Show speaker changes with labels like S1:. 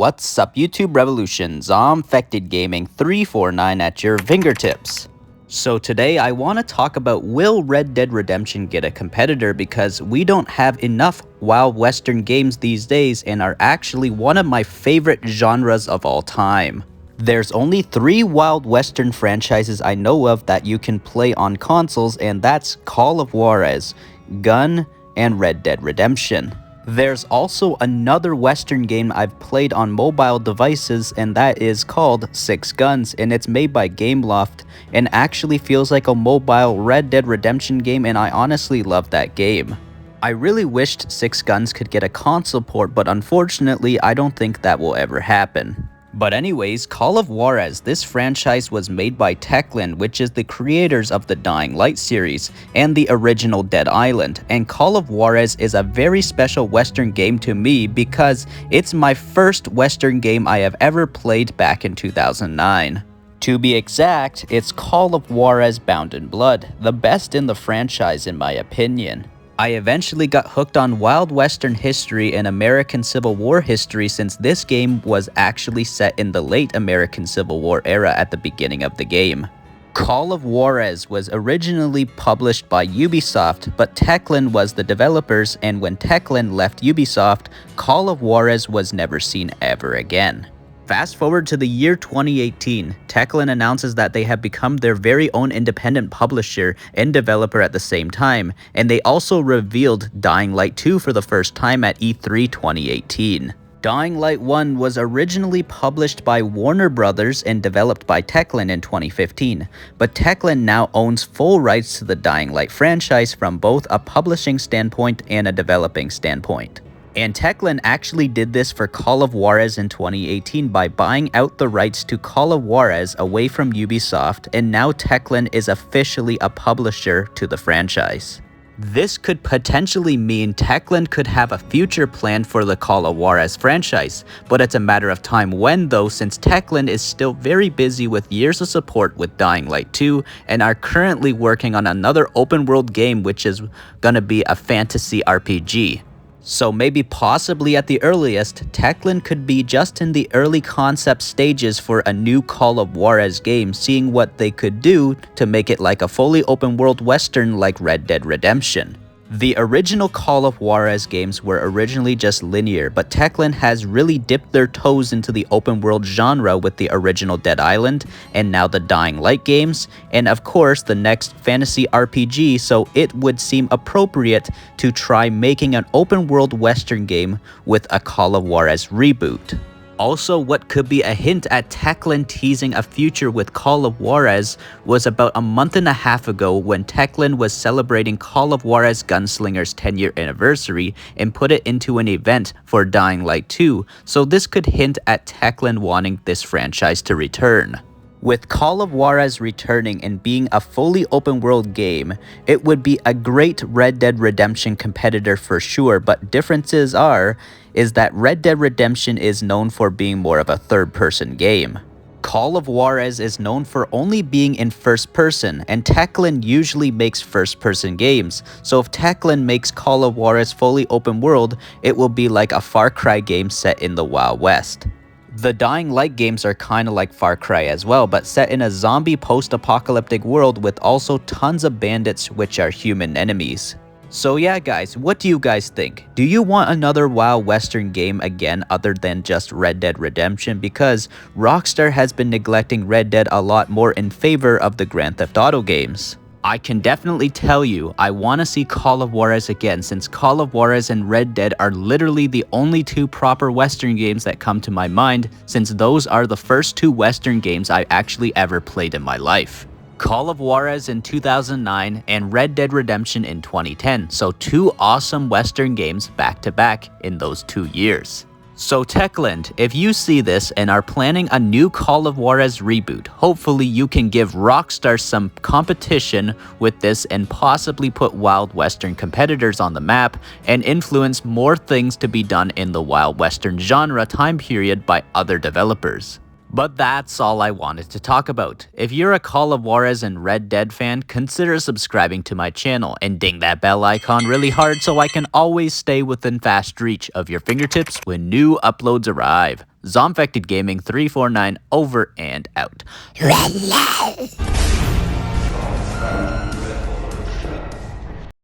S1: What's up YouTube Revolution, ZombfectedGaming 349 at your fingertips. So today I want to talk about will Red Dead Redemption get a competitor, because we don't have enough Wild Western games these days and are actually one of my favorite genres of all time. There's only 3 Wild Western franchises I know of that you can play on consoles, and that's Call of Juarez, Gun, and Red Dead Redemption. There's also another Western game I've played on mobile devices, and that is called Six Guns, and it's made by Gameloft and actually feels like a mobile Red Dead Redemption game, and I honestly love that game. I really wished Six Guns could get a console port, but unfortunately I don't think that will ever happen. But anyways, Call of Juarez, this franchise was made by Techland, which is the creators of the Dying Light series and the original Dead Island, and Call of Juarez is a very special Western game to me because it's my first Western game I have ever played back in 2009. To be exact, it's Call of Juarez Bound in Blood, the best in the franchise in my opinion. I eventually got hooked on Wild Western history and American Civil War history, since this game was actually set in the late American Civil War era at the beginning of the game. Call of Juarez was originally published by Ubisoft, but Techland was the developers, and when Techland left Ubisoft, Call of Juarez was never seen ever again. Fast forward to the year 2018, Techland announces that they have become their very own independent publisher and developer at the same time, and they also revealed Dying Light 2 for the first time at E3 2018. Dying Light 1 was originally published by Warner Brothers and developed by Techland in 2015, but Techland now owns full rights to the Dying Light franchise from both a publishing standpoint and a developing standpoint. And Techland actually did this for Call of Juarez in 2018 by buying out the rights to Call of Juarez away from Ubisoft, and now Techland is officially a publisher to the franchise. This could potentially mean Techland could have a future plan for the Call of Juarez franchise, but it's a matter of time when though, since Techland is still very busy with years of support with Dying Light 2 and are currently working on another open world game which is gonna be a fantasy RPG. So maybe possibly at the earliest, Techland could be just in the early concept stages for a new Call of Juarez game, seeing what they could do to make it like a fully open world Western like Red Dead Redemption. The original Call of Juarez games were originally just linear, but Techland has really dipped their toes into the open world genre with the original Dead Island, and now the Dying Light games, and of course the next fantasy RPG, so it would seem appropriate to try making an open world Western game with a Call of Juarez reboot. Also, what could be a hint at Techland teasing a future with Call of Juarez was about a month and a half ago when Techland was celebrating Call of Juarez Gunslinger's 10-year anniversary and put it into an event for Dying Light 2, so this could hint at Techland wanting this franchise to return. With Call of Juarez returning and being a fully open world game, it would be a great Red Dead Redemption competitor for sure, but differences is that Red Dead Redemption is known for being more of a third-person game. Call of Juarez is known for only being in first person, and Techland usually makes first-person games, so if Techland makes Call of Juarez fully open world, it will be like a Far Cry game set in the Wild West. The Dying Light games are kinda like Far Cry as well, but set in a zombie post-apocalyptic world with also tons of bandits which are human enemies. So yeah guys, what do you guys think? Do you want another Wild Western game again other than just Red Dead Redemption? Because Rockstar has been neglecting Red Dead a lot more in favor of the Grand Theft Auto games. I can definitely tell you, I want to see Call of Juarez again, since Call of Juarez and Red Dead are literally the only 2 proper Western games that come to my mind, since those are the first 2 Western games I actually ever played in my life. Call of Juarez in 2009 and Red Dead Redemption in 2010, so 2 awesome Western games back to back in those 2 years. So Techland, if you see this and are planning a new Call of Juarez reboot, hopefully you can give Rockstar some competition with this and possibly put Wild Western competitors on the map and influence more things to be done in the Wild Western genre time period by other developers. But that's all I wanted to talk about. If you're a Call of Juarez and Red Dead fan, consider subscribing to my channel and ding that bell icon really hard so I can always stay within fast reach of your fingertips when new uploads arrive. ZombfectedGaming 349 over and out.